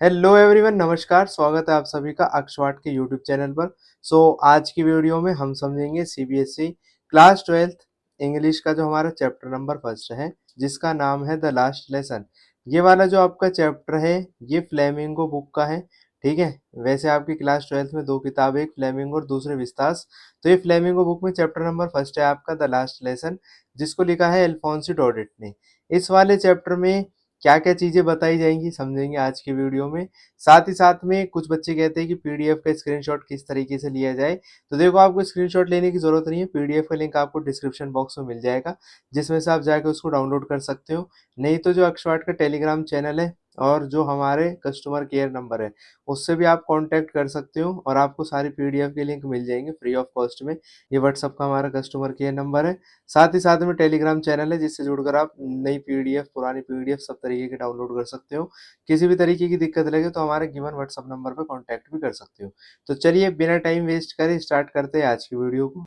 Hello everyone, नमस्कार। स्वागत है आप सभी का अक्षवाट के यूट्यूब चैनल पर। आज की वीडियो में हम समझेंगे सीबीएसई क्लास 12th इंग्लिश का जो हमारा चैप्टर नंबर फर्स्ट है, जिसका नाम है द लास्ट लेसन। ये वाला जो आपका चैप्टर है, ये फ्लेमिंगो बुक का है। ठीक है। वैसे आपकी क्लास 12th में दो किताबें, एक फ्लेमिंगो और दूसरे विस्तास। तो ये फ्लेमिंगो बुक में चैप्टर नंबर फर्स्ट है आपका द लास्ट लेसन, जिसको लिखा है एल्फोंसी डोडेट ने। इस वाले चैप्टर में क्या-क्या चीज़ें बताई जाएँगी समझेंगे आज की वीडियो में। साथ ही साथ में कुछ बच्चे कहते हैं कि पीडीएफ का स्क्रीनशॉट किस तरीके से लिया जाए। तो देखो, आपको स्क्रीनशॉट लेने की ज़रूरत नहीं है, पीडीएफ का लिंक आपको डिस्क्रिप्शन बॉक्स में मिल जाएगा, जिसमें से आप जाके उसको डाउनलोड कर सकते हो। नहीं तो जो अक्षवाट का टेलीग्राम चैनल है और जो हमारे कस्टमर केयर नंबर है, उससे भी आप कॉन्टैक्ट कर सकते हो और आपको सारी पीडीएफ के लिंक मिल जाएँगे फ्री ऑफ कॉस्ट में। ये व्हाट्सएप का हमारा कस्टमर केयर नंबर है। साथ ही साथ में टेलीग्राम चैनल है, जिससे जुड़कर आप नई पीडीएफ, पुरानी पीडीएफ सब तरीके के डाउनलोड कर सकते हो। किसी भी तरीके की दिक्कत लगे तो हमारे गिवन व्हाट्सएप नंबर पे कांटेक्ट भी कर सकते हो। तो चलिए बिना टाइम वेस्ट करे स्टार्ट करते हैं आज की वीडियो को।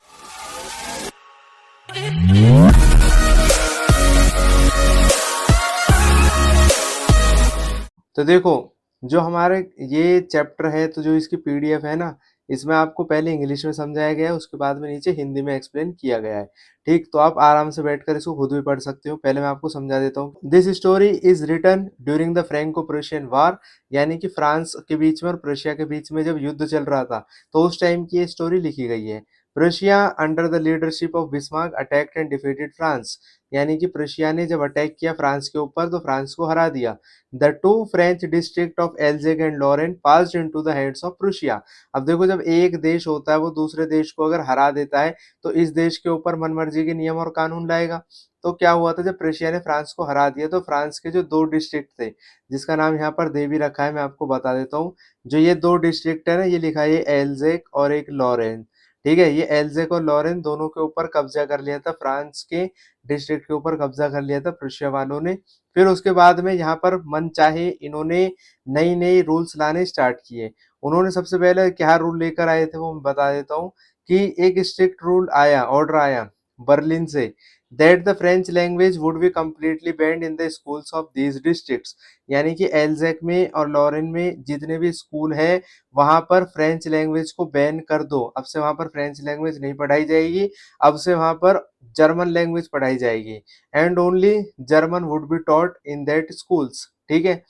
तो देखो, जो हमारे ये चैप्टर है, तो जो इसकी पीडीएफ है ना, इसमें आपको पहले इंग्लिश में समझाया गया है, उसके बाद में नीचे हिंदी में एक्सप्लेन किया गया है। ठीक, तो आप आराम से बैठकर इसको खुद भी पढ़ सकते हो। पहले मैं आपको समझा देता हूँ। This story is written during the Franco Prussian war, यानी कि फ्रांस के बीच में और प्रुशिया के बीच में जब युद्ध चल रहा था, तो उस टाइम की ये स्टोरी लिखी गई है। Prussia under the leadership of Bismarck attacked and defeated France, यानी कि प्रुशिया ने जब अटैक किया फ्रांस के ऊपर तो फ्रांस को हरा दिया। The two French district of Alsace and Lorraine passed into the hands of Prussia. अब देखो, जब एक देश होता है वो दूसरे देश को अगर हरा देता है, तो इस देश के ऊपर मनमर्जी के नियम और कानून लाएगा। तो क्या हुआ था, जब प्रुशिया ने फ्रांस को हरा दिया तो फ्रांस के जो दो डिस्ट्रिक्ट थे, जिसका नाम यहाँ पर दे भी रखा है, मैं आपको बता देता हूँ। जो ये दो डिस्ट्रिक्ट है ना, ये लिखा है एल्जेक और एक लॉरेन। ठीक है, ये एल्जेक और लॉरेन दोनों के ऊपर कब्जा कर लिया था, फ्रांस के डिस्ट्रिक्ट के ऊपर कब्जा कर लिया था प्रुशिया वालों ने। फिर उसके बाद में यहाँ पर मनचाहे इन्होंने नई-नई रूल्स लाने स्टार्ट किए। उन्होंने सबसे पहले क्या रूल लेकर आए थे वो मैं बता देता हूँ, कि एक स्ट्रिक्ट रूल आया, ऑर्डर आया बर्लिन से, that the French language would be completely band in the schools of these districts. यानी कि एल्जैक में और लॉरेन में जितने भी स्कूल है, वहां पर फ्रेंच लैंग्वेज को बैन कर दो। अब से वहां पर फ्रेंच लैंग्वेज नहीं पढ़ाई जाएगी, अब से वहां पर जर्मन लैंग्वेज पढ़ाई जाएगी। And only German would be taught in that schools. ठीक है।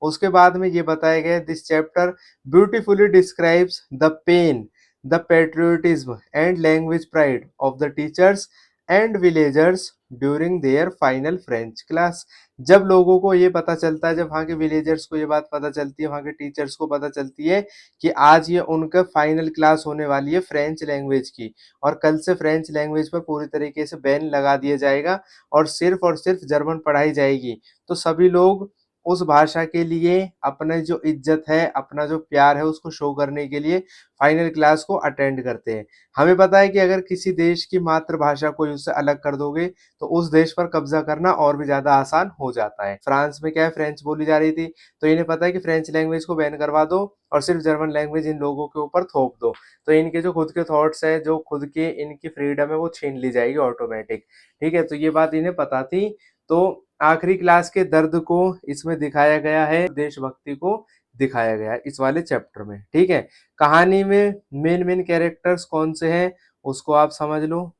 उसके बाद में ये बताया गया, this chapter beautifully describes the pain, the patriotism and language pride of the teachers and villagers during their final French class. जब लोगों को ये पता चलता है, जब वहाँ के विलेजर्स को ये बात पता चलती है, वहाँ के टीचर्स को पता चलती है कि आज ये उनका फाइनल क्लास होने वाली है फ्रेंच लैंग्वेज की, और कल से फ्रेंच लैंग्वेज पर पूरी तरीके से बैन लगा दिया जाएगा और सिर्फ जर्मन पढ़ाई जाएगी, तो सभी लोग उस भाषा के लिए अपने जो इज्जत है, अपना जो प्यार है, उसको शो करने के लिए फाइनल क्लास को अटेंड करते हैं। हमें पता है कि अगर किसी देश की मातृभाषा को उससे अलग कर दोगे, तो उस देश पर कब्जा करना और भी ज्यादा आसान हो जाता है। फ्रांस में क्या है, फ्रेंच बोली जा रही थी, तो इन्हें पता है कि फ्रेंच लैंग्वेज को बैन करवा दो और सिर्फ जर्मन लैंग्वेज इन लोगों के ऊपर थोप दो, तो इनके जो खुद के थॉट्स है, जो खुद के इनकी फ्रीडम है, वो छीन ली जाएगी ऑटोमेटिक। ठीक है, तो ये बात इन्हें पता थी। तो आखिरी क्लास के दर्द को इसमें दिखाया गया है, देशभक्ति को दिखाया गया है इस वाले चैप्टर में। ठीक है। कहानी में मेन मेन कैरेक्टर्स कौन से हैं, उसको आप समझ लो।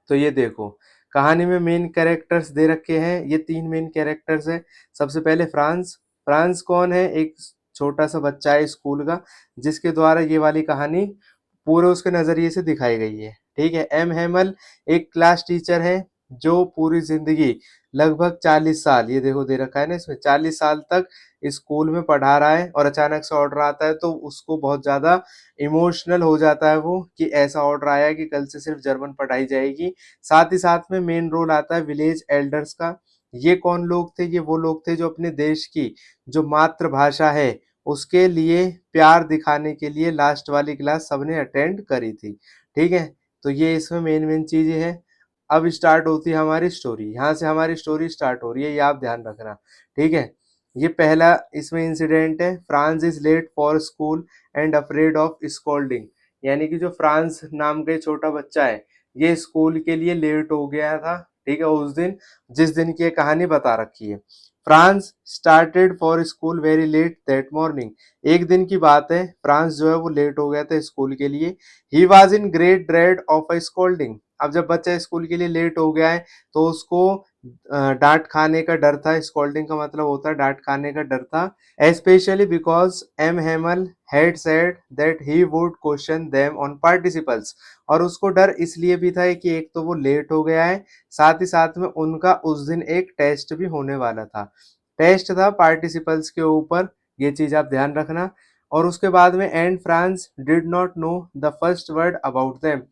तो ये देखो, कहानी में मेन कैरेक्टर्स दे रखे हैं, ये तीन मेन कैरेक्टर्स हैं। सबसे पहले फ्रांस। फ्रांस कौन है, एक छोटा सा बच्चा है स्कूल का, जिसके द्वारा ये वाली कहानी पूरे उसके नजरिए से दिखाई गई है। ठीक है। एम हेमल एक क्लास टीचर है, जो पूरी जिंदगी लगभग 40 साल, ये देखो दे रखा है ना इसमें, 40 साल तक स्कूल में पढ़ा रहा है, और अचानक से ऑर्डर आता है तो उसको बहुत ज्यादा इमोशनल हो जाता है वो, कि ऐसा ऑर्डर आया है कि कल से सिर्फ जर्मन पढ़ाई जाएगी। साथ ही साथ में मेन रोल आता है विलेज एल्डर्स का। ये कौन लोग थे, ये वो लोग थे जो अपने देश की जो मातृभाषा है, उसके लिए प्यार दिखाने के लिए लास्ट वाली क्लास सबने अटेंड करी थी। ठीक है। तो ये इसमें मेन मेन चीजें हैं। अब स्टार्ट होती है हमारी स्टोरी, यहाँ से हमारी स्टोरी स्टार्ट हो रही है, ये आप ध्यान रखना। ठीक है। ये पहला इसमें इंसिडेंट है, Franz is late for school and afraid of scolding. यानी कि जो फ्रांस नाम का छोटा बच्चा है, ये स्कूल के लिए लेट हो गया था। ठीक है, उस दिन जिस दिन की ये कहानी बता रखी है। France started for school very let that morning. एक दिन की बात है, फ्रांस जो है वो लेट हो गया था स्कूल के लिए। He was in great dread of a scolding. अब जब बच्चा स्कूल के लिए लेट हो गया है तो उसको डांट खाने का डर था। स्कोल्डिंग का मतलब होता है डांट खाने का डर था। especially because M. Hamel had said that he would question them on participles। और उसको डर इसलिए भी था कि एक तो वो लेट हो गया है, साथ ही साथ में उनका उस दिन एक टेस्ट भी होने वाला था। टेस्ट था पार्टिसिपल्स के ऊपर, ये चीज आप ध्यान रखना। और उसके बाद में and France did not know the first word about them.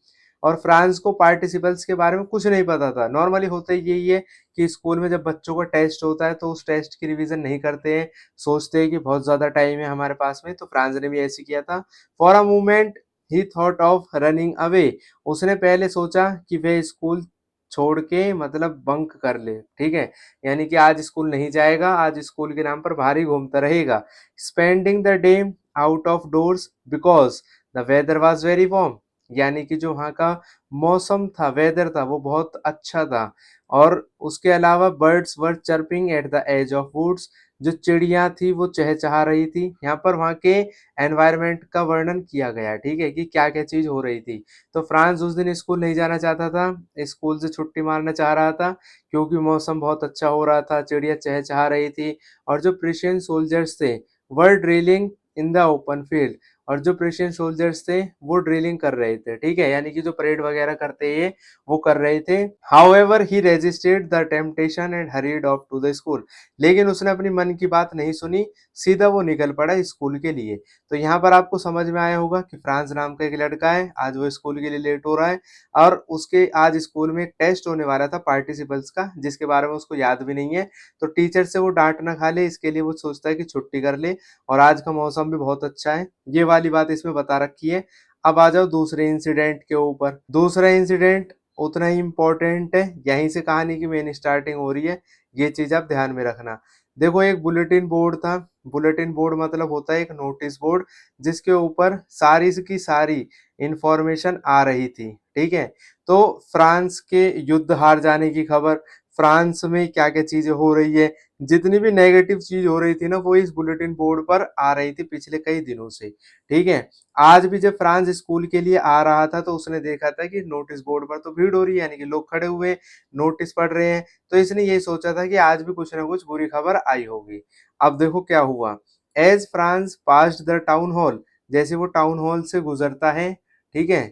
और फ्रांस को पार्टिसिपल्स के बारे में कुछ नहीं पता था। नॉर्मली होता ही यही है कि स्कूल में जब बच्चों का टेस्ट होता है तो उस टेस्ट की रिवीजन नहीं करते हैं, सोचते हैं कि बहुत ज्यादा टाइम है हमारे पास में। तो फ्रांस ने भी ऐसे किया था। For a moment he thought of running away. उसने पहले सोचा कि वह स्कूल छोड़ के मतलब बंक कर ले, ठीक है, यानी कि आज स्कूल नहीं जाएगा, आज स्कूल के नाम पर बाहर ही घूमता रहेगा। Spending the day out of doors because the weather was very warm. यानी कि जो वहाँ का मौसम था, वेदर था, वो बहुत अच्छा था। और उसके अलावा birds were chirping at the edge of woods. जो चिड़िया थी वो चहचहा रही थी। यहाँ पर वहाँ के एनवायरनमेंट का वर्णन किया गया है, ठीक है, कि क्या क्या चीज हो रही थी। तो फ्रांस उस दिन स्कूल नहीं जाना चाहता था, स्कूल से छुट्टी मारना चाह रहा था, क्योंकि मौसम बहुत अच्छा हो रहा था, चिड़िया चहचहा रही थी। और जो प्रिशियन सोल्जर्स थे were drilling in the open field. और जो प्रिशियन सोल्जर्स थे वो ड्रिलिंग कर रहे थे, ठीक है, यानी कि जो परेड वगैरह करते हैं वो कर रहे थे। However he resisted the temptation and hurried off to the school. लेकिन उसने अपनी मन की बात नहीं सुनी, सीधा वो निकल पड़ा स्कूल के लिए। तो यहाँ पर आपको समझ में आया होगा कि फ्रांस नाम का एक लड़का है, आज वो स्कूल के लिए लेट हो रहा है। और उसके आज स्कूल में एक टेस्ट होने वाला था पार्टिसिपल्स का, जिसके बारे में उसको याद भी नहीं है। तो टीचर से वो डांट ना खा ले इसके लिए वो सोचता है कि छुट्टी कर ले। और आज का मौसम भी बहुत अच्छा है, ये वाली बात इसमें बता रखी है। अब आ जाओ दूसरे इंसिडेंट के ऊपर। दूसरा इंसिडेंट उतना ही इम्पोर्टेंट है, यहीं से कहानी की मेन स्टार्टिंग हो रही है, ये चीज आप ध्यान में रखना। देखो एक बुलेटिन बोर्ड था। बुलेटिन बोर्ड मतलब होता है एक नोटिस बोर्ड, जिसके ऊपर सारी की सारी इंफॉर्मेशन आ रही थी, ठीक है। तो फ्रांस के युद्ध हार जाने की खबर, फ्रांस में क्या क्या चीजें हो रही है, जितनी भी नेगेटिव चीज हो रही थी ना वो इस बुलेटिन बोर्ड पर आ रही थी पिछले कई दिनों से, ठीक है। आज भी जब फ्रांस स्कूल के लिए आ रहा था तो उसने देखा था कि नोटिस बोर्ड पर तो भीड़ हो रही है, यानी कि लोग खड़े हुए नोटिस पढ़ रहे हैं। तो इसने ये सोचा था कि आज भी कुछ ना कुछ बुरी खबर आई होगी। अब देखो क्या हुआ। As Franz passed the town hall, जैसे वो टाउन हॉल से गुजरता है, ठीक है,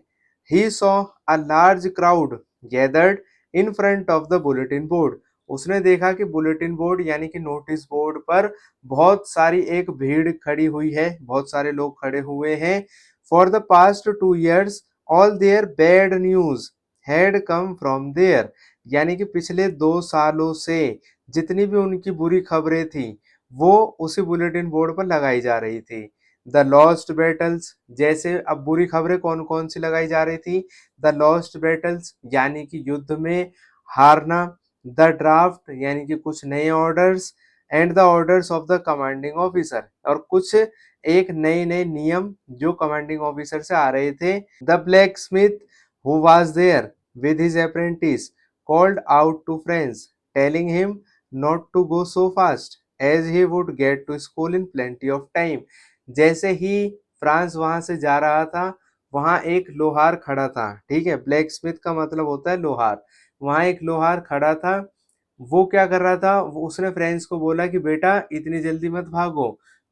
he saw a large crowd gathered in front of the bulletin board. उसने देखा कि बुलेटिन बोर्ड यानी कि नोटिस बोर्ड पर बहुत सारी एक भीड़ खड़ी हुई है, बहुत सारे लोग खड़े हुए हैं। For the past 2 years all their bad news had come from there. यानी कि पिछले 2 सालों से जितनी भी उनकी बुरी खबरें थी वो उसी बुलेटिन बोर्ड पर लगाई जा रही थी। द लॉस्ट बैटल्स, जैसे अब बुरी खबरें कौन कौन सी लगाई जा रही थी। द लॉस्ट बैटल्स यानी कि युद्ध में हारना, द ड्राफ्ट यानी कि कुछ नए orders, and the orders of the commanding officer, और कुछ एक नए नए नियम जो कमांडिंग ऑफिसर से आ रहे थे। The blacksmith who was there with his apprentice called out to friends, telling him not to go so fast as he would get to school in plenty of time। जैसे ही France वहां से जा रहा था वहां एक लोहार खड़ा था, ठीक है, ब्लैक स्मिथ का मतलब होता है लोहार। वहां एक लोहार खड़ा था। वो क्या कर रहा था, उसने फ्रेंड्स को बोला कि बेटा इतनी जल्दी मत भागो,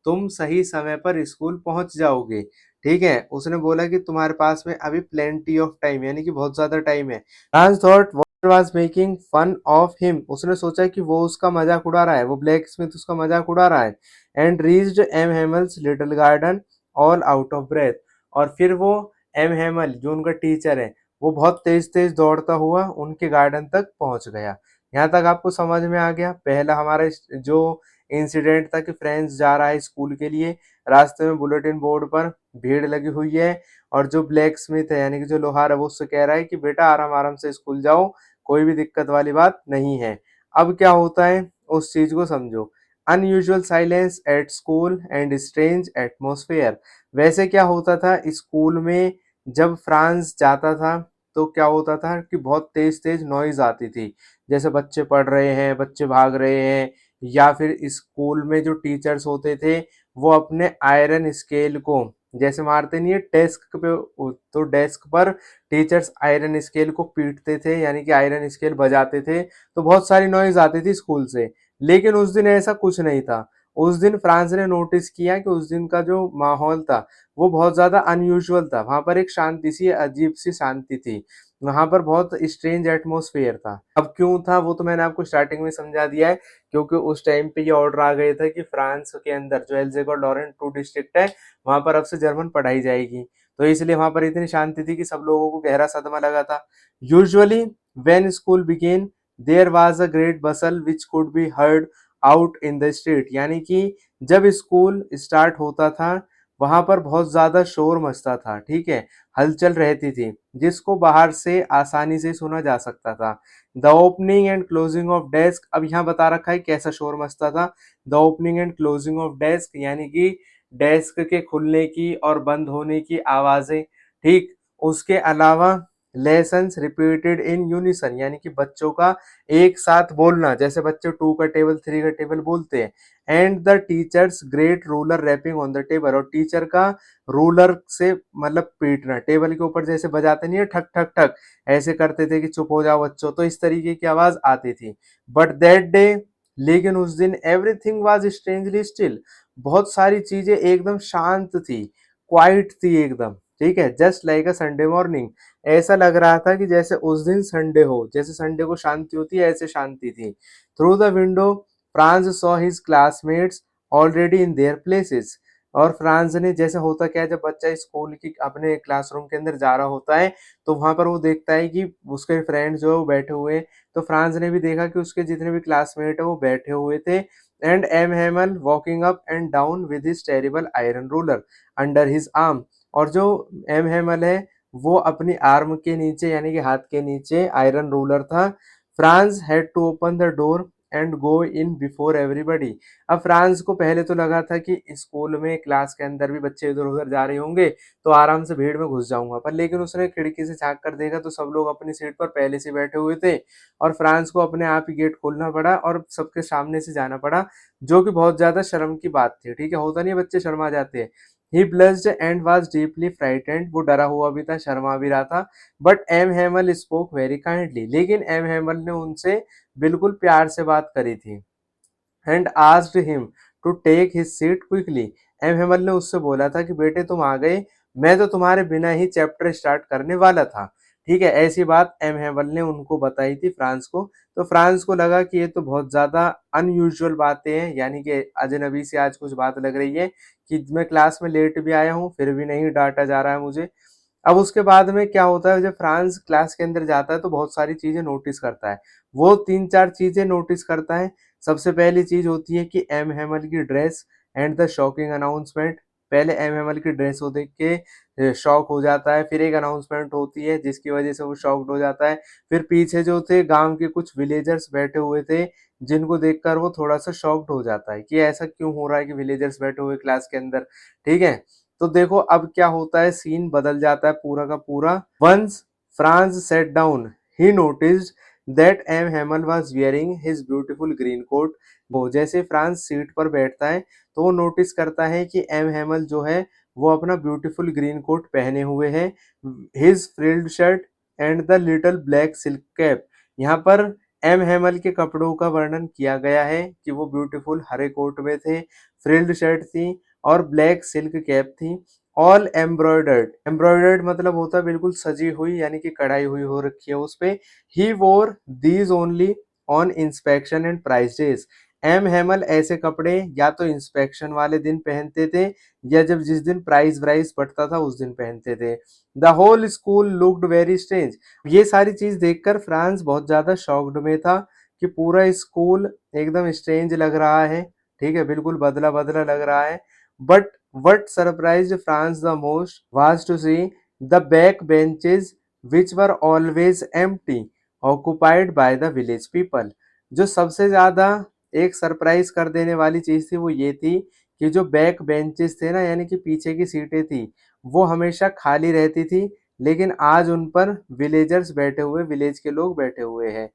तुम सही समय पर स्कूल पहुंच जाओगे, ठीक है। उसने बोला कि तुम्हारे पास में अभी प्लेंटी ऑफ टाइम, यानी कि बहुत ज्यादा टाइम है। Franz thought was making fun of him. उसने सोचा कि वो उसका मजाक उड़ा रहा है, वो ब्लैक स्मिथ उसका मजाक उड़ा रहा है। And reached M Hamel's little garden all out of breath. और फिर वो एम हेमल जो उनका टीचर है वो बहुत तेज तेज दौड़ता हुआ उनके गार्डन तक पहुंच गया। यहाँ तक आपको समझ में आ गया। पहला हमारा जो इंसिडेंट था कि फ्रेंड्स जा रहा है स्कूल के लिए, रास्ते में बुलेटिन बोर्ड पर भीड़ लगी हुई है, और जो ब्लैक स्मिथ है यानी कि जो लोहार है वो उससे कह रहा है कि बेटा आराम आराम से स्कूल जाओ, कोई भी दिक्कत वाली बात नहीं है। अब क्या होता है उस चीज को समझो। Unusual silence at school and strange atmosphere. वैसे क्या होता था स्कूल में जब फ्रांस जाता था तो क्या होता था कि बहुत तेज-तेज नॉइज़ आती थी। जैसे बच्चे पढ़ रहे हैं, बच्चे भाग रहे हैं या फिर स्कूल में जो टीचर्स होते थे, वो अपने आयरन स्केल को जैसे मारते नहीं है डेस्क पे तो डेस्क पर टीचर्स आयरन स्केल को पीटते थे यानी कि आयरन स्केल बजाते थे, तो बहुत सारी नॉइज़ आती थी स्कूल से। लेकिन उस दिन ऐसा कुछ नहीं था। उस दिन फ्रांस ने नोटिस किया कि उस दिन का जो माहौल था, वो बहुत ज़्यादा अनयूजुअल था। वहाँ पर एक शांति सी अजीब-सी शांति थी। वहाँ पर बहुत स्ट्रेंज एटमॉस्फेयर था। अब क्यों था वो तो मैंने आपको स्टार्टिंग में समझा दिया है, क्योंकि उस टाइम पे ये ऑर्डर आ गए थे कि फ्रांस के अंदर जो एल्ज़ेग और लॉरेंट 2 डिस्ट्रिक्ट है, वहाँ पर अब से जर्मन पढ़ाई जाएगी। तो इसलिए वहाँ पर इतनी शांति थी कि सब लोगों को गहरा सदमा लगा था। Usually when school began there was a great bustle which could be heard out in the street, यानी कि जब स्कूल स्टार्ट होता था, वहाँ पर बहुत ज़्यादा शोर मचता था, ठीक है? हलचल रहती थी, जिसको बाहर से आसानी से सुना जा सकता था। The opening and closing of desk, अब यहाँ बता रखा है कैसा शोर मचता था। The opening and closing of desk यानी कि डेस्क के खुलने की और बंद होने की आवाज़ें, ठीक? उसके अलावा लेसन्स रिपीटेड इन यूनिसन यानी कि बच्चों का एक साथ बोलना, जैसे बच्चे 2 का टेबल, 3 का टेबल बोलते हैं। And the teacher's great ruler rapping on the table, और टीचर का रूलर से मतलब पीटना, टेबल के ऊपर जैसे बजाते नहीं है ठक ठक ठक, ऐसे करते थे कि चुप हो जाओ बच्चों, तो इस तरीके की आवाज आती थी। बट दैट डे, लेकिन उस दिन एवरीथिंग वाज स्ट्रेंजली स्टिल, बहुत सारी चीजें एकदम शांत थी, क्वाइट थी एकदम, ठीक है? Just like a Sunday morning, ऐसा लग रहा था कि जैसे उस दिन संडे हो, जैसे संडे को शांति होती है ऐसे शांति थी। Through the window France saw his classmates already in their places, और फ्रांस ने, जैसे होता क्या है जब बच्चा स्कूल की अपने क्लासरूम के अंदर जा रहा होता है, तो वहां पर वो देखता है कि उसके फ्रेंड्स जो है वो बैठे हुए हैं, तो फ्रांस ने भी देखा कि उसके जितने भी क्लासमेट है वो बैठे हुए थे। And M Hamel walking up and down with his terrible iron ruler under his arm, और जो एम हेमल है वो अपनी आर्म के नीचे यानी कि हाथ के नीचे आयरन रूलर था। Franz had to open the door and go in before everybody. अब फ्रांस को पहले तो लगा था कि स्कूल में क्लास के अंदर भी बच्चे इधर उधर जा रहे होंगे, तो आराम से भीड़ में घुस जाऊंगा, पर लेकिन उसने खिड़की से झांक कर देखा तो सब लोग अपनी सीट पर पहले से बैठे हुए थे, और फ्रांस को अपने आप ही गेट खोलना पड़ा और सबके सामने से जाना पड़ा, जो कि बहुत ज्यादा शर्म की बात थी, ठीक है? होता नहीं है, बच्चे शर्मा जाते हैं। He blushed and was deeply frightened, वो डरा हुआ भी था, शर्मा भी रहा था। But M Hamel spoke very kindly, लेकिन एम हेमल ने उनसे बिल्कुल प्यार से बात करी थी। And asked him to take his seat quickly, M Hamel ने उससे बोला था कि बेटे तुम आ गए, मैं तो तुम्हारे बिना ही चैप्टर स्टार्ट करने वाला था, ठीक है? ऐसी बात एम हेमल ने उनको बताई थी फ्रांस को। तो फ्रांस को लगा कि ये तो बहुत ज्यादा अनयूजुअल बातें हैं, यानी कि अजनबी से आज कुछ बात लग रही है कि मैं क्लास में लेट भी आया हूँ फिर भी नहीं डांटा जा रहा है मुझे। अब उसके बाद में क्या होता है, जब फ्रांस क्लास के अंदर जाता है तो बहुत सारी चीजें नोटिस करता है। वो 3-4 चीजें नोटिस करता है। सबसे पहली चीज होती है कि एम हेमल की dress and the shocking announcement. पहले एम हेमल की ड्रेस को देख के शॉक हो जाता है, फिर एक अनाउंसमेंट होती है जिसकी वजह से वो शॉक्ड हो जाता है। फिर पीछे जो थे गांव के कुछ विलेजर्स बैठे हुए थे, जिनको देखकर वो थोड़ा सा शॉक्ड हो जाता है कि ऐसा क्यों हो रहा है कि विलेजर्स बैठे हुए क्लास के अंदर, ठीक है? तो देखो अब क्या होता है, सीन बदल जाता है पूरा का पूरा। Once Franz set down, he noticed that M Hamel was wearing his beautiful green coat. वो जैसे फ्रांस सीट पर बैठता है तो वो नोटिस करता है कि एम हेमल जो है वो अपना ब्यूटीफुल ग्रीन कोट पहने हुए है, his frilled shirt and the little black silk cap. यहाँ पर एम हेमल के कपड़ों का वर्णन किया गया है कि वो ब्यूटीफुल हरे कोट में थे, फ्रिल्ड शर्ट थी और ब्लैक सिल्क कैप थी। ऑल एम्ब्रॉयडर्ड, एम्ब्रॉयडर्ड मतलब होता है बिल्कुल सजी हुई यानी कि कढ़ाई हुई हो रखी है उस पे। He wore these only on inspection and prize days. M Hamel ऐसे कपड़े या तो इंस्पेक्शन वाले दिन पहनते थे या जब जिस दिन प्राइस वाइस बढ़ता था उस दिन पहनते थे। The whole school looked very strange. ये सारी चीज देखकर फ्रांस बहुत ज्यादा शॉक्ड में था कि पूरा स्कूल एकदम स्ट्रेंज लग रहा है, ठीक है? बिल्कुल बदला बदला लग रहा है। But what surprised France the most was to see the back benches which were always empty, occupied by the village people. जो सबसे ज्यादा एक सरप्राइज कर देने वाली चीज थी वो ये थी कि जो बैक बेंचेस थे ना यानी कि पीछे की सीटें थी, वो हमेशा खाली रहती थी, लेकिन आज उन पर विलेजर्स बैठे हुए, विलेज के लोग बैठे हुए हैं।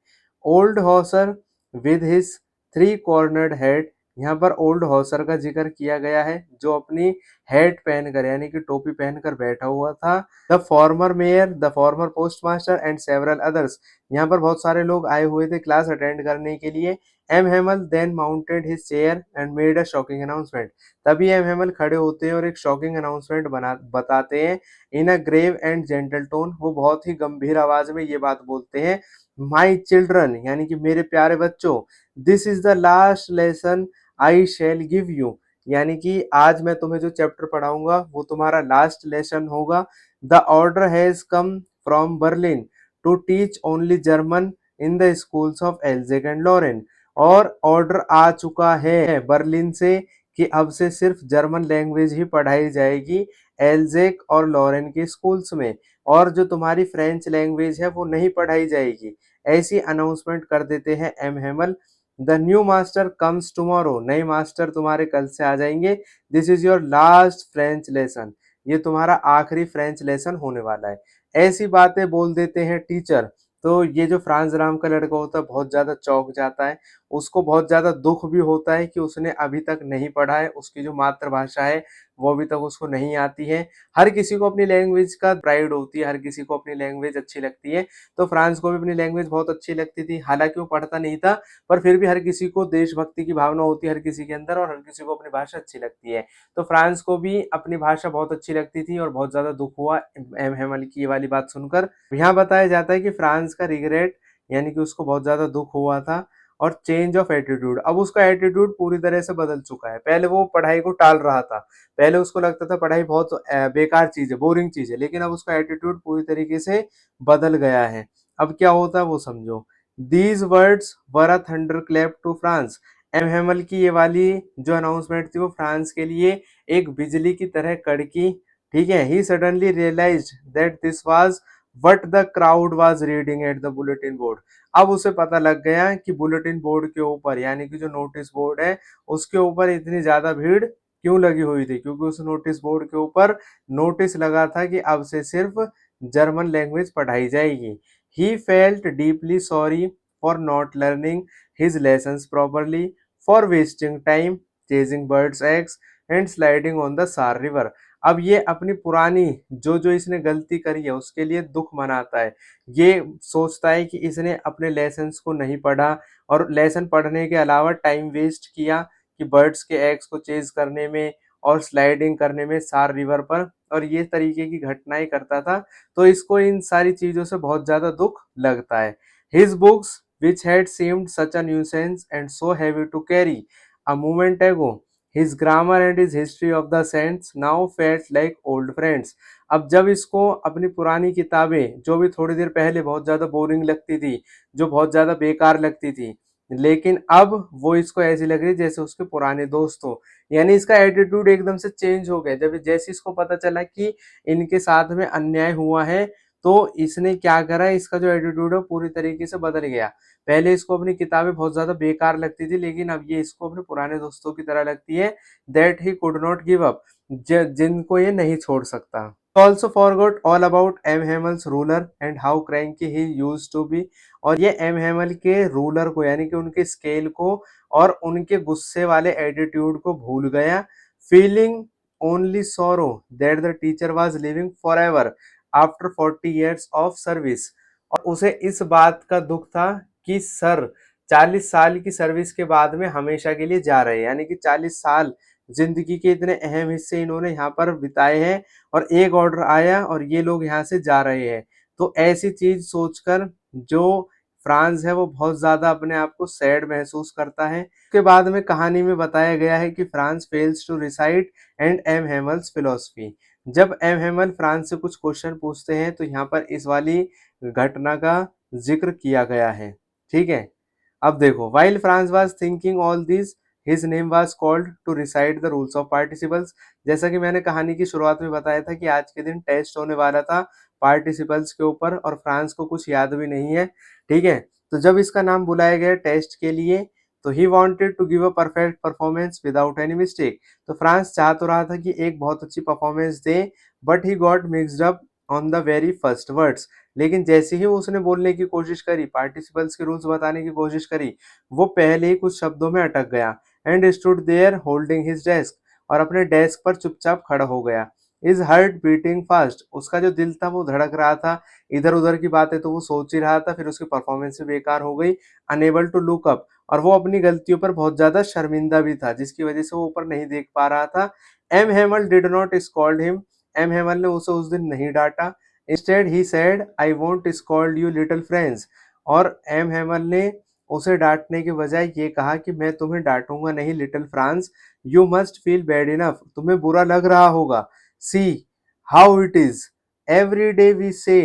Old Hauser with his three cornered head, यहाँ पर ओल्ड हॉसर का जिक्र किया गया है जो अपनी हेड पहनकर यानी कि टोपी पहनकर बैठा हुआ था। The former mayor, the former post master and several others, यहाँ पर बहुत सारे लोग आए हुए थे क्लास अटेंड करने के लिए। M Hamel then mounted his chair and made a shocking announcement, तभी एम हेमल खड़े होते हैं और एक शॉकिंग अनाउंसमेंट बताते हैं। In a grave and gentle tone, वो बहुत ही गंभीर आवाज में ये बात बोलते हैं। माई चिल्ड्रन, यानी कि मेरे प्यारे बच्चों, this is the last lesson I shall give you, यानी कि आज मैं तुम्हें जो चैप्टर पढ़ाऊंगा वो तुम्हारा लास्ट लेसन होगा। The order has come from Berlin to teach only German in the schools of Alsace and Lorraine, और ऑर्डर आ चुका है बर्लिन से कि अब से सिर्फ जर्मन लैंग्वेज ही पढ़ाई जाएगी एल्जेक और लॉरेन के स्कूल्स में, और जो तुम्हारी फ्रेंच लैंग्वेज है वो नहीं पढ़ाई जाएगी। ऐसी अनाउंसमेंट कर देते हैं M Hamel. The new master comes tomorrow, नए मास्टर तुम्हारे कल से आ जाएंगे। This is your last French lesson, ये तुम्हारा आखिरी फ्रेंच लेसन होने वाला है। ऐसी बातें बोल देते हैं टीचर। तो ये जो फ्रांस राम का लड़का होता है बहुत ज्यादा चौंक जाता है, उसको बहुत ज्यादा दुख भी होता है कि उसने अभी तक नहीं पढ़ा है, उसकी जो मातृभाषा है वो अभी तक उसको नहीं आती है। हर किसी को अपनी लैंग्वेज का प्राइड होती है, हर किसी को अपनी लैंग्वेज अच्छी लगती है। तो फ्रांस को भी अपनी लैंग्वेज बहुत अच्छी लगती थी, हालांकि वो पढ़ता नहीं था, पर फिर भी हर किसी को देशभक्ति की भावना होती है हर किसी के अंदर, और हर किसी को अपनी भाषा अच्छी लगती है। तो फ्रांस को भी अपनी भाषा बहुत अच्छी लगती थी और बहुत ज्यादा दुख हुआ एम हेमल की ये वाली बात सुनकर। यहाँ बताया जाता है कि फ्रांस का रिग्रेट, यानी कि उसको बहुत ज्यादा दुख हुआ था, और चेंज ऑफ एटीट्यूड, अब उसका एटीट्यूड पूरी तरह से बदल चुका है। पहले वो पढ़ाई को टाल रहा था, पहले उसको लगता था पढ़ाई बहुत बेकार चीज है, बोरिंग चीज है, लेकिन अब उसका एटीट्यूड पूरी तरीके से बदल गया है। अब क्या होता है वो समझो। These words were a thunderclap to Franz, M Hamel की ये वाली जो अनाउंसमेंट थी वो फ्रांस के लिए एक बिजली की तरह कड़की। ठीक है, he suddenly realised that this was what the crowd was reading at the bulletin board, अब उसे पता लग गया कि बुलेटिन बोर्ड के ऊपर, यानी कि जो नोटिस बोर्ड है उसके ऊपर इतनी ज्यादा भीड़ क्यों लगी हुई थी, क्योंकि उस नोटिस बोर्ड के ऊपर नोटिस लगा था कि अब से सिर्फ जर्मन लैंग्वेज पढ़ाई जाएगी। He felt deeply sorry for not learning his lessons properly, for wasting time chasing birds eggs and sliding on the सार रिवर, अब ये अपनी पुरानी जो जो इसने गलती करी है उसके लिए दुख मनाता है। ये सोचता है कि इसने अपने लेसन्स को नहीं पढ़ा, और लेसन पढ़ने के अलावा टाइम वेस्ट किया कि बर्ड्स के एग्स को चेज करने में और स्लाइडिंग करने में सार रिवर पर, और ये तरीके की घटनाएं करता था। तो इसको इन सारी चीजों से बहुत ज्यादा दुख लगता है। His books which had seemed such a nuisance and so heavy to carry a moment ago, his grammar and his history of the saints now felt like old friends, अब जब इसको अपनी पुरानी किताबें जो भी थोड़ी देर पहले बहुत ज्यादा बोरिंग लगती थी, जो बहुत ज्यादा बेकार लगती थी, लेकिन अब वो इसको ऐसी लग रही जैसे उसके पुराने दोस्त हो, यानी इसका एटीट्यूड एकदम से चेंज हो गया जब जैसे इसको पता चला कि इनके साथ में अन्याय हुआ है। तो इसने क्या करा, इसका जो एटीट्यूड है पूरी तरीके से बदल गया। पहले इसको अपनी किताबें बहुत ज्यादा बेकार लगती थी, लेकिन अब ये इसको अपने पुराने दोस्तों की तरह लगती है, that he could not give up, जिनको ये नहीं छोड़ सकता। Also forgot all about M Hamel's ruler and how cranky he used to be, और ये एम हेमल के रूलर को यानी कि उनके स्केल को और उनके गुस्से वाले एटीट्यूड को भूल गया। फीलिंग ओनली सोरो that the teacher was living for ever after 40 years of service, और उसे इस बात का दुख था कि सर 40 साल की सर्विस के बाद में हमेशा के लिए जा रहे हैं, यानी कि 40 साल जिंदगी के इतने अहम हिस्से इन्होंने यहाँ पर बिताए हैं, और एक ऑर्डर आया और ये लोग यहाँ से जा रहे हैं। तो ऐसी चीज सोचकर जो फ्रांस है वो बहुत ज्यादा अपने आप को सैड महसूस करता है। उसके बाद में कहानी में बताया गया है कि Franz fails to recite and M Hamel's philosophy, जब एम हेमल फ्रांस से कुछ क्वेश्चन पूछते हैं तो यहाँ पर इस वाली घटना का जिक्र किया गया है। ठीक है, अब देखो, while Franz was thinking all this his name was called to recite the rules of participles, जैसा कि मैंने कहानी की शुरुआत में बताया था कि आज के दिन टेस्ट होने वाला था पार्टिसिपल्स के ऊपर, और फ्रांस को कुछ याद भी नहीं है। ठीक है, तो जब इसका नाम बुलाया गया टेस्ट के लिए, तो he wanted to give a perfect performance without any mistake, तो फ्रांस चाह तो रहा था कि एक बहुत अच्छी परफॉर्मेंस दे, but he got mixed up on the very first words. लेकिन जैसे ही उसने बोलने की कोशिश करी, पार्टिसिपल्स के रूल्स बताने की कोशिश करी, वो पहले ही कुछ शब्दों में अटक गया। And stood there holding his desk, और अपने डेस्क पर चुपचाप खड़ा हो गया। इज हार्ट बीटिंग फास्ट, उसका जो दिल था वो धड़क रहा था। इधर उधर की बातें तो वो सोच ही रहा था, फिर उसकी परफॉर्मेंस भी बेकार हो गई। अनेबल टू लुक अप, और वो अपनी गलतियों पर बहुत ज्यादा शर्मिंदा भी था, जिसकी वजह से वो ऊपर नहीं देख पा रहा था। M Hamel did not scold him, M Hamel ने उसे उस दिन नहीं डांटा। Instead he said I won't scold you little friends, और एम हेमल ने उसे डांटने के बजाय ये कहा कि मैं तुम्हें डांटूंगा नहीं little Franz, you must feel bad enough, तुम्हें बुरा लग रहा होगा। See how it is, every day we say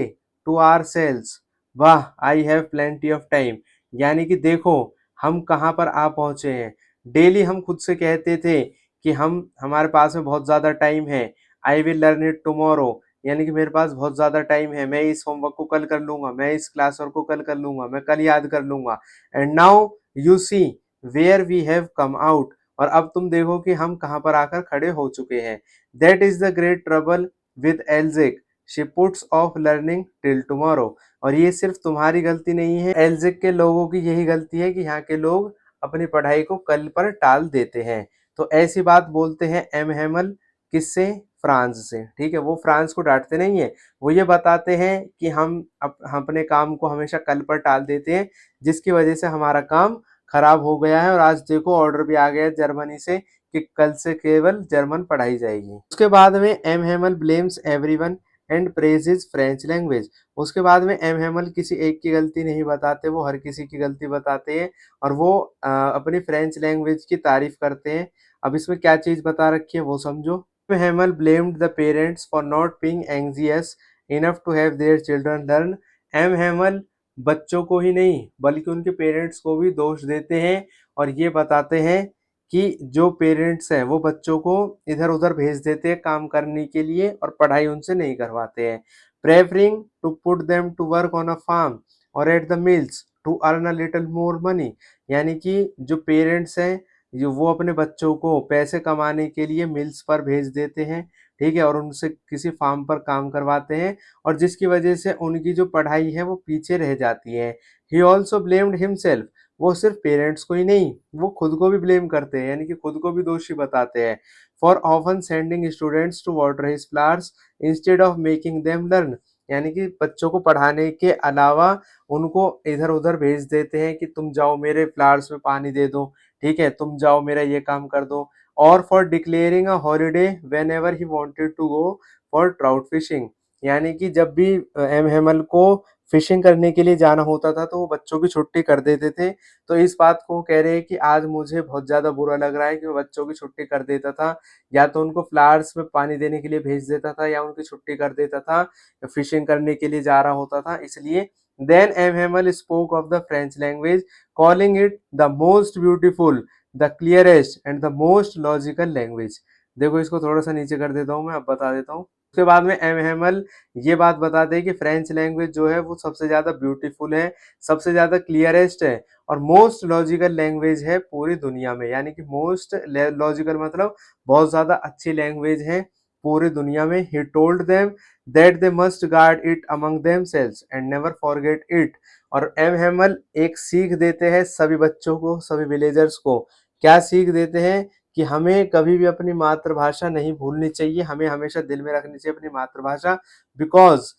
to ourselves, bah I have plenty of time, यानी कि देखो हम कहाँ पर आ पहुंचे हैं। डेली हम खुद से कहते थे कि हम हमारे पास में बहुत ज्यादा टाइम है। I will learn it tomorrow, यानी कि मेरे पास बहुत ज्यादा टाइम है, मैं इस होमवर्क को कल कर लूंगा, मैं इस क्लास वर्क को कल कर लूंगा, मैं कल याद कर लूंगा। And now you see where we have come out, और अब तुम देखो कि हम कहाँ पर आकर खड़े हो चुके हैं। That is the great trouble with Alsace, she puts off learning till tomorrow, और ये सिर्फ तुम्हारी गलती नहीं है, एल्जिक के लोगों की यही गलती है कि यहाँ के लोग अपनी पढ़ाई को कल पर टाल देते हैं। तो ऐसी बात बोलते हैं एम हेमल, किससे? फ्रांस से। ठीक है, वो फ्रांस को डांटते नहीं है, वो ये बताते हैं कि हम अपने काम को हमेशा कल पर टाल देते हैं, जिसकी वजह से हमारा काम खराब हो गया है, और आज देखो ऑर्डर भी आ गया है जर्मनी से कि कल से केवल जर्मन पढ़ाई जाएगी। उसके बाद में M Hamel blames everyone and praises French language. उसके बाद में एम हेमल किसी एक की गलती नहीं बताते, वो हर किसी की गलती बताते हैं, और वो अपनी फ्रेंच लैंग्वेज की तारीफ करते हैं। अब इसमें क्या चीज बता रखी है वो समझो। Hamel blamed the parents for not being anxious enough to have their children learn. M Hamel बच्चों को ही नहीं बल्कि उनके पेरेंट्स को भी दोष देते हैं, और ये बताते हैं कि जो पेरेंट्स हैं वो बच्चों को इधर उधर भेज देते हैं काम करने के लिए, और पढ़ाई उनसे नहीं करवाते हैं। Preferring to put them to work on a farm और at the mills to earn a little more money, यानी कि जो पेरेंट्स हैं जो वो अपने बच्चों को पैसे कमाने के लिए मिल्स पर भेज देते हैं, ठीक है, और उनसे किसी फार्म पर काम करवाते हैं, और जिसकी वजह से उनकी जो पढ़ाई है वो पीछे रह जाती है। ही ऑल्सो ब्लेम्ड हिमसेल्फ, वो सिर्फ पेरेंट्स को ही नहीं वो खुद को भी ब्लेम करते हैं, यानी कि खुद को भी दोषी बताते हैं। For often sending students to water his flowers instead of making them learn, यानी कि बच्चों को पढ़ाने के अलावा उनको इधर उधर भेज देते हैं कि तुम जाओ मेरे फ्लावर्स में पानी दे दो, ठीक है, तुम जाओ मेरा ये काम कर दो। और for declaring a holiday whenever he wanted to go for trout fishing, यानी कि जब भी एम हेमल को फिशिंग करने के लिए जाना होता था तो वो बच्चों की छुट्टी कर देते थे। तो इस बात को कह रहे हैं कि आज मुझे बहुत ज्यादा बुरा लग रहा है कि मैं बच्चों की छुट्टी कर देता था, या तो उनको फ्लावर्स में पानी देने के लिए भेज देता था, या उनकी छुट्टी कर देता था, फिशिंग करने के लिए जा रहा होता था, इसलिए। Then M Hamel spoke of the French language calling it the most beautiful, the clearest and the most logical language। देखो इसको थोड़ा सा नीचे कर देता हूँ, मैं अब बता देता हूँ। उसके बाद में एम हेमल ये बात बताते हैं कि फ्रेंच लैंग्वेज जो है वो सबसे ज्यादा ब्यूटीफुल है, सबसे ज्यादा क्लियरेस्ट है, और मोस्ट लॉजिकल लैंग्वेज है पूरी दुनिया में, यानी कि मोस्ट लॉजिकल मतलब बहुत ज्यादा अच्छी लैंग्वेज है पूरी दुनिया में। He told them that they must guard it among themselves and never forget it, और एम हेमल एक सीख देते हैं सभी बच्चों को, सभी विलेजर्स को। क्या सीख देते हैं? कि हमें कभी भी अपनी मातृभाषा नहीं भूलनी चाहिए, हमें हमेशा दिल में रखनी चाहिए अपनी मातृभाषा। Because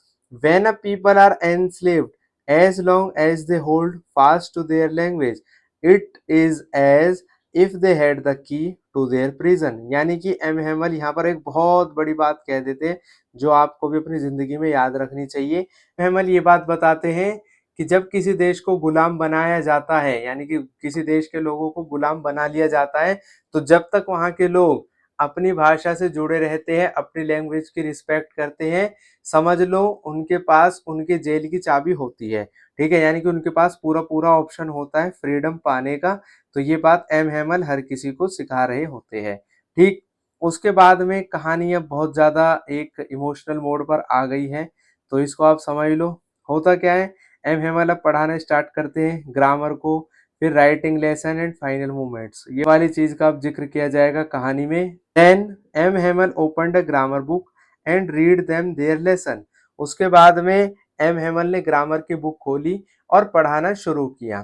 when a people are enslaved as long as they hold fast to their language it is as if they had the key to their prison, यानी कि एम हेमल यहाँ पर एक बहुत बड़ी बात कह देते हैं जो आपको भी अपनी जिंदगी में याद रखनी चाहिए। हेमल ये बात बताते हैं कि जब किसी देश को गुलाम बनाया जाता है, यानी कि किसी देश के लोगों को गुलाम बना लिया जाता है, तो जब तक वहां के लोग अपनी भाषा से जुड़े रहते हैं, अपनी लैंग्वेज की रिस्पेक्ट करते हैं, समझ लो उनके पास उनके जेल की चाबी होती है, ठीक है, यानी कि उनके पास पूरा पूरा ऑप्शन होता है फ्रीडम पाने का। तो ये बात एम हेमल हर किसी को सिखा रहे होते हैं। ठीक, उसके बाद में कहानी अब बहुत ज्यादा एक इमोशनल मोड पर आ गई है, तो इसको आप समझ लो। होता क्या है, एम हेमल अब पढ़ाना स्टार्ट करते हैं ग्रामर को, फिर writing lesson and final movements, ये वाली चीज का अब जिक्र किया जाएगा कहानी में। Then M Hamel opened a grammar book and read them their lesson, उसके बाद में एम हेमल ने ग्रामर की बुक खोली और पढ़ाना शुरू किया।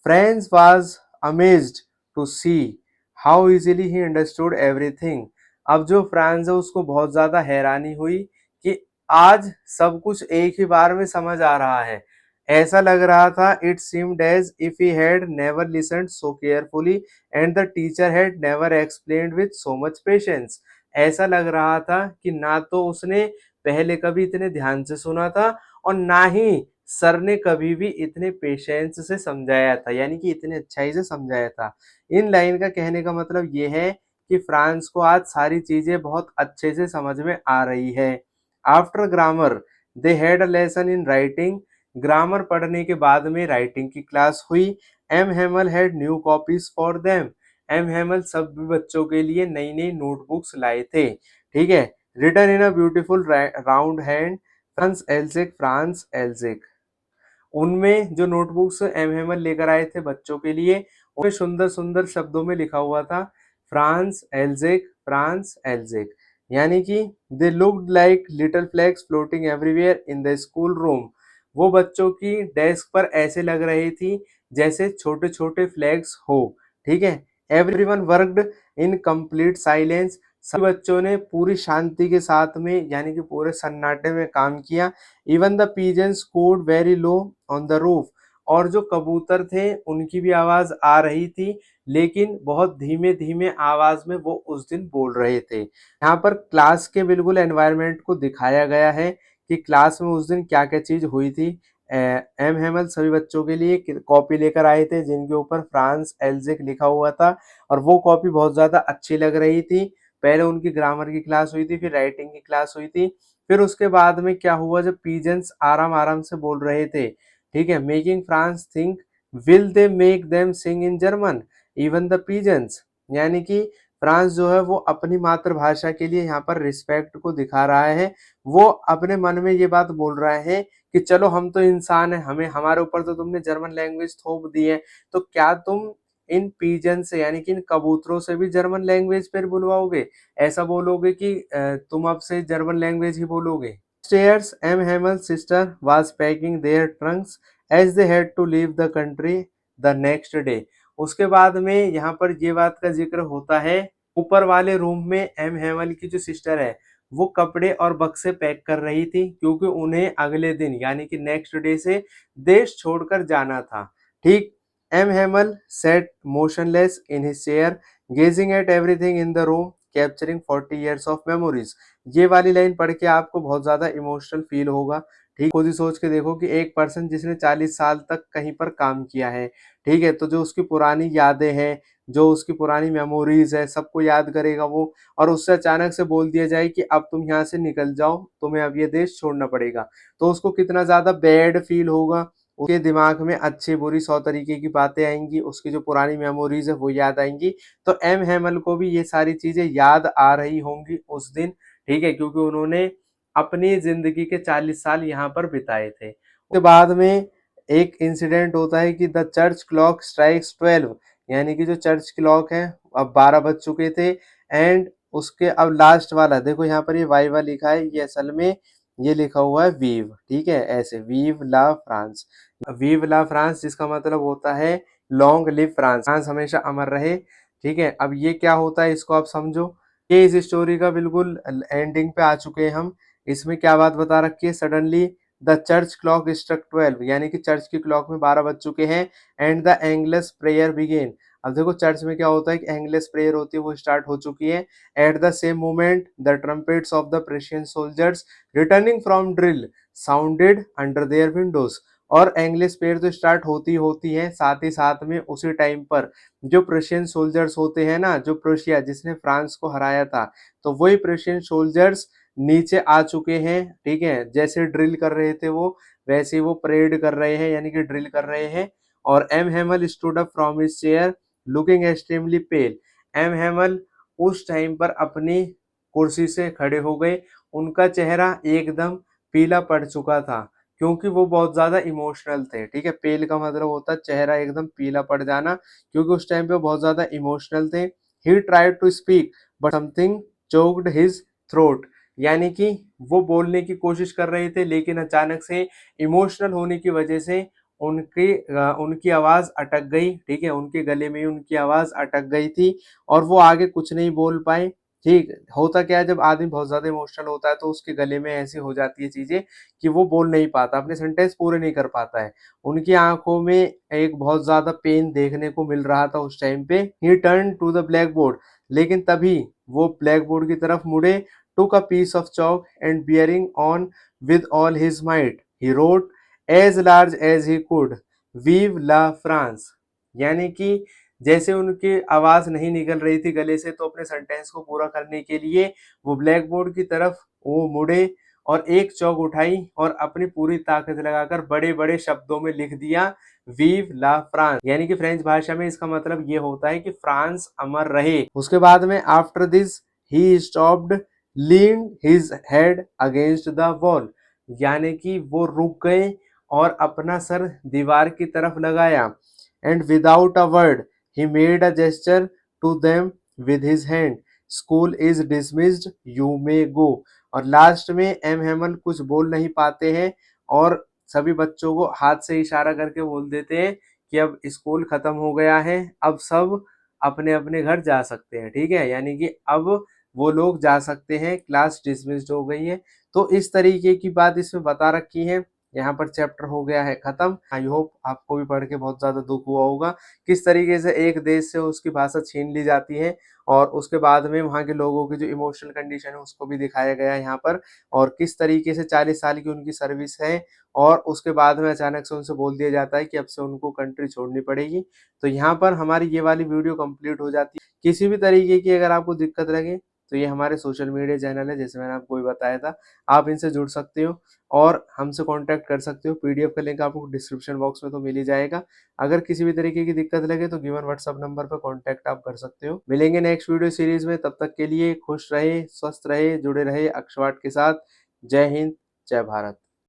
French was amazed to see how easily he understood everything। अब जो फ्रांस है उसको बहुत ज्यादा हैरानी हुई कि आज सब कुछ एक ही बार में समझ आ रहा है। ऐसा लग रहा था it seemed as if he had never listened so carefully and the teacher had never explained with so much patience। ऐसा लग रहा था कि ना तो उसने पहले कभी इतने ध्यान से सुना था और ना ही सर ने कभी भी इतने पेशेंस से समझाया था, यानी कि इतने अच्छाई से समझाया था। इन लाइन का कहने का मतलब ये है कि फ्रांस को आज सारी चीजें बहुत अच्छे से समझ में आ रही है। After grammar they had a lesson in writing. Grammar पढ़ने के बाद में राइटिंग की क्लास हुई। M Hamel had new copies for them. M Hamel सब बच्चों के लिए नई नई नोटबुक्स लाए थे, ठीक है। Written in a beautiful round hand France Alsace. उनमें जो नोटबुक्स एम हेमल लेकर आए थे बच्चों के लिए, उनमें सुंदर सुंदर शब्दों में लिखा हुआ था फ्रांस एल्जेक, यानी कि they looked like little flags floating everywhere in the school room. वो बच्चों की डेस्क पर ऐसे लग रही थी जैसे छोटे छोटे फ्लैग्स हो, ठीक है। Everyone worked in complete silence. सभी बच्चों ने पूरी शांति के साथ में यानी कि पूरे सन्नाटे में काम किया। Even the pigeons cooed very low on the roof। और जो कबूतर थे उनकी भी आवाज आ रही थी, लेकिन बहुत धीमे धीमे आवाज में वो उस दिन बोल रहे थे। यहाँ पर क्लास के बिल्कुल एनवायरनमेंट को दिखाया गया है कि क्लास में उस दिन क्या क्या चीज हुई थी। एम हेमल सभी बच्चों के लिए कॉपी लेकर आए थे जिनके ऊपर फ्रांस एल्जिक लिखा हुआ था, और वो कॉपी बहुत ज्यादा अच्छी लग रही थी। पहले उनकी ग्रामर की क्लास हुई थी, फिर राइटिंग की क्लास हुई थी। फिर उसके बाद में क्या हुआ, जब पीजेंस आराम आराम से बोल रहे थे, ठीक है, making Franz think will they make them sing in German even the pigeons. यानी कि फ्रांस जो है वो अपनी मातृभाषा के लिए यहाँ पर रिस्पेक्ट को दिखा रहा है। वो अपने मन में ये बात बोल रहा है कि चलो हम तो इंसान है, हमें हमारे ऊपर तो तुमने जर्मन लैंग्वेज थोप दी है, तो क्या तुम इन पीजन से यानी कि इन कबूतरों से भी जर्मन लैंग्वेज पर बुलवाओगे, ऐसा बोलोगे कि तुम अब से जर्मन लैंग्वेज ही बोलोगे। Stairs M. Hamill's sister was packing their trunks as they had to leave the country the next day। उसके बाद में यहाँ पर ये बात का जिक्र होता है, ऊपर वाले रूम में एम हेमल की जो सिस्टर है वो कपड़े और बक्से पैक कर रही थी, क्योंकि उन्हें अगले दिन यानी कि नेक्स्ट डे से देश छोड़कर जाना था, ठीक। M Hamel sat motionless in his chair gazing at everything in the room capturing 40 years of memories। ये वाली लाइन पढ़ के आपको बहुत ज्यादा इमोशनल फील होगा, ठीक। खुद ही सोच के देखो कि एक पर्सन जिसने 40 साल तक कहीं पर काम किया है, ठीक है, तो जो उसकी पुरानी यादें हैं, जो उसकी पुरानी मेमोरीज है, सबको याद करेगा वो, और उससे अचानक से बोल दिया जाए कि अब तुम यहाँ से निकल जाओ, तुम्हें अब ये देश छोड़ना पड़ेगा, तो उसको कितना ज्यादा बैड फील होगा। उसके दिमाग में अच्छी बुरी 100 तरीके की बातें आएंगी, उसकी जो पुरानी मेमोरीज है वो याद आएंगी। तो एम हेमल को भी ये सारी चीजें याद आ रही होंगी उस दिन, ठीक है, क्योंकि उन्होंने अपनी जिंदगी के 40 साल यहाँ पर बिताए थे। उसके बाद में एक इंसिडेंट होता है कि द चर्च क्लॉक स्ट्राइक्स 12, यानी कि जो चर्च क्लॉक है अब 12 बज चुके थे। एंड उसके अब लास्ट वाला देखो, यहाँ पर ये वाइवा लिखा है, ये असल में ये लिखा हुआ है वीव, ठीक है, ऐसे वीव ला फ्रांस। वीव ला फ्रांस जिसका मतलब होता है लॉन्ग लिव फ्रांस, फ्रांस हमेशा अमर रहे, ठीक है। अब ये क्या होता है इसको आप समझो। ये इस स्टोरी का बिल्कुल एंडिंग पे आ चुके हैं हम। इसमें क्या बात बता रखी है, suddenly the church clock struck 12, यानी कि चर्च की क्लॉक में 12 बज चुके हैं। And the Angelus prayer began. अब देखो चर्च में क्या होता है कि एंगलेस प्रेयर होती है, वो स्टार्ट हो चुकी है। At the same moment the trumpets of the Prussian soldiers returning from drill sounded under their windows. और एंग्लिश प्रेयर तो स्टार्ट होती है, साथ ही साथ में उसी टाइम पर जो प्रेशियन सोल्जर्स होते हैं ना, जो प्रोशिया जिसने फ्रांस को हराया था, तो वही प्रेशियन सोल्जर्स नीचे आ चुके हैं, ठीक है। जैसे ड्रिल कर रहे थे वो, वैसे ही वो परेड कर रहे हैं, यानी कि ड्रिल कर रहे हैं। और M Hamel stood up from his chair looking extremely pale. M Hamel उस टाइम पर अपनी कुर्सी से खड़े हो गए, उनका चेहरा एकदम पीला पड़ चुका था, क्योंकि वो बहुत ज्यादा इमोशनल थे, ठीक है। पेल का मतलब होता है चेहरा एकदम पीला पड़ जाना, क्योंकि उस टाइम पे बहुत ज्यादा इमोशनल थे। He tried to speak but something choked his throat. यानी कि वो बोलने की कोशिश कर रहे थे, लेकिन अचानक से इमोशनल होने की वजह से उनकी आवाज़ अटक गई, ठीक है? उनके गले में ही उनकी आवाज़ अटक गई थी और वो आगे कुछ नहीं बोल पाए, ठीक? होता क्या है, जब आदमी बहुत ज़्यादा इमोशनल होता है तो उसके गले में ऐसी हो जाती है चीज़ें कि वो बोल नहीं पाता, अपने सेंटेंस पूरे नहीं कर पाता है। उनकी आँखों में एक बहुत ज़्यादा पेन देखने को मिल रहा था उस टाइम पे। He turned to the blackboard, लेकिन तभी वो ब्लैक बोर्ड की तरफ मुड़े, took a piece of chalk and bearing on with all his might, he wrote as large as he could, "Vive la France"। यानी कि जैसे उनकी आवाज नहीं निकल रही थी गले से, तो अपने सेंटेंस को पूरा करने के लिए वो ब्लैक बोर्ड की तरफ वो मुड़े और एक चौक उठाई और अपनी पूरी ताकत लगाकर बड़े-बड़े शब्दों में लिख दिया, "वीव ला फ्रांस"। यानी कि फ्रेंच भाषा में इसका मतलब ये होता है कि फ्रांस अमर रहे। उसके बाद में after this he stopped, lean his head against the wall, यानी कि वो रुक गए और अपना सर दीवार की तरफ लगाया। And without a word he made a gesture to them with his hand, school is dismissed, you may go. और लास्ट में एम हेमल कुछ बोल नहीं पाते हैं और सभी बच्चों को हाथ से इशारा करके बोल देते हैं कि अब स्कूल खत्म हो गया है, अब सब अपने अपने घर जा सकते हैं, ठीक है? यानी कि अब वो लोग जा सकते हैं, क्लास डिसमिस्ड हो गई है। तो इस तरीके की बात इसमें बता रखी है। यहाँ पर चैप्टर हो गया है खत्म। आई होप आपको भी पढ़ के बहुत ज्यादा दुख हुआ होगा, किस तरीके से एक देश से उसकी भाषा छीन ली जाती है और उसके बाद में वहाँ के लोगों की जो इमोशनल कंडीशन है उसको भी दिखाया गया है यहाँ पर, और किस तरीके से 40 साल की उनकी सर्विस है और उसके बाद में अचानक से उनसे बोल दिया जाता है कि अब से उनको कंट्री छोड़नी पड़ेगी। तो यहाँ पर हमारी ये वाली वीडियो कंप्लीट हो जाती है। किसी भी तरीके की अगर आपको दिक्कत लगे तो ये हमारे सोशल मीडिया चैनल है, जैसे मैंने आपको भी बताया था, आप इनसे जुड़ सकते हो और हमसे कांटेक्ट कर सकते हो। पीडीएफ का लिंक आपको डिस्क्रिप्शन बॉक्स में तो मिल ही जाएगा। अगर किसी भी तरीके की दिक्कत लगे तो गिवन व्हाट्सएप नंबर पर कांटेक्ट आप कर सकते हो। मिलेंगे नेक्स्ट वीडियो सीरीज में, तब तक के लिए खुश रहे, स्वस्थ रहे, जुड़े रहे अक्षवाट के साथ। जय हिंद, जय भारत।